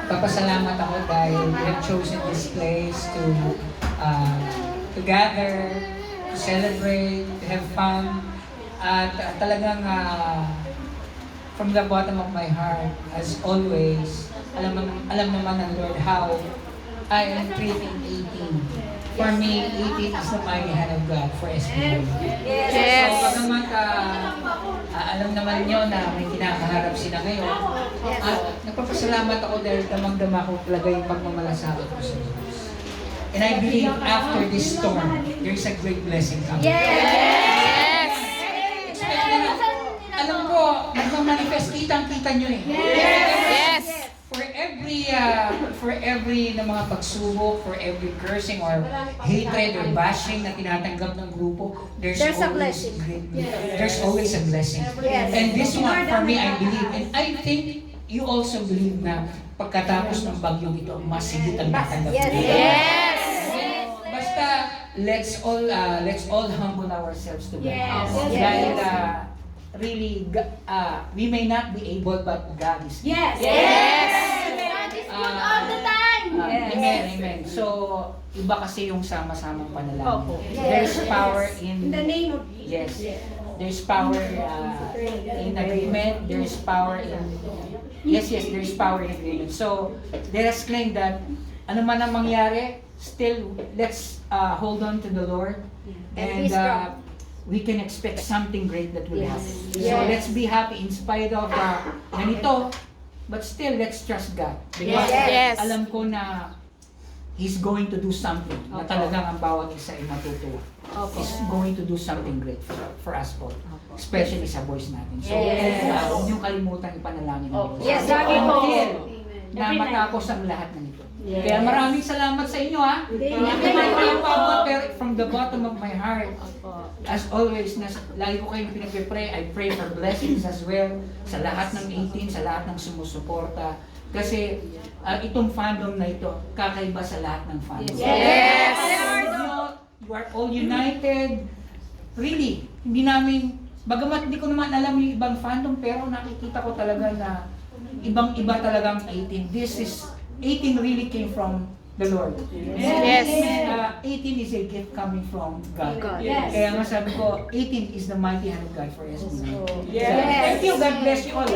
Papasalamat ako dahil we have chosen this place to gather, to celebrate, to have fun. At talagang from the bottom of my heart, as always, alam naman ng Lord how I am treating 18. For me, 18 is the mighty hand of God for SBA. Yes. So, bagamat alam naman nyo na may kinakaharap sila ngayon, nagpapasalamat ako dahil damang-dama ko talaga yung pagmamalasakit ko sa Diyos. And I believe after this storm, there's a great blessing coming. Yes. Expect na, alam ko, nagmamanifest, kitang-kita nyo eh. Yes. For every na mga pagsubok, for every cursing or hatred or bashing na tinatanggap ng grupo, there's a always blessing. There's always a blessing. Yes. And this one, for me, I believe, and I think you also believe na pagkatapos ng bagyong ito, mas higit ang tatanggap. Yes. Basta, let's all humble ourselves to God. Yes. Dahil, really, we may not be able, but God is. Yes. Yes. All the time. Amen. So, iba kasi yung sama-samang panalangin. Opo. There's power In the in, name of Jesus. yes. There's power in agreement. There's power in, yes, there's power in agreement. So, let us claim that, ano man ang mangyari, still, let's hold on to the Lord. And be strong. We can expect something great that will happen. So, Yes. let's be happy in spite of ganito. But still, let's trust God. Because Yes. alam ko na He's going to do something na talagang ang bawat isa ay matutuwa. He's going to do something great for us all. Especially sa boys natin. So, Yes. huwag niyong kalimutan ipanalangin ng Diyos. Yes, lagi po. Until na matapos ang lahat ng ito. Kaya maraming salamat sa inyo ha. Hindi man ko yung pabot, pero from the bottom of my heart, as always, lagi ko kayong pinag-pray. I pray for blessings as well sa lahat ng 18, sa lahat ng sumusuporta. Kasi itong fandom na ito, kakaiba sa lahat ng fandom. Yes. You are all united. Really, hindi namin, bagamat hindi ko naman alam yung ibang fandom, pero nakikita ko talaga na ibang-iba talagang 18. 18 really came from the Lord. Yes. 18 is a gift coming from God. Yes. Kaya nga sabi ko, 18 is the mighty hand of God for us. Yes. Thank you. God bless you all.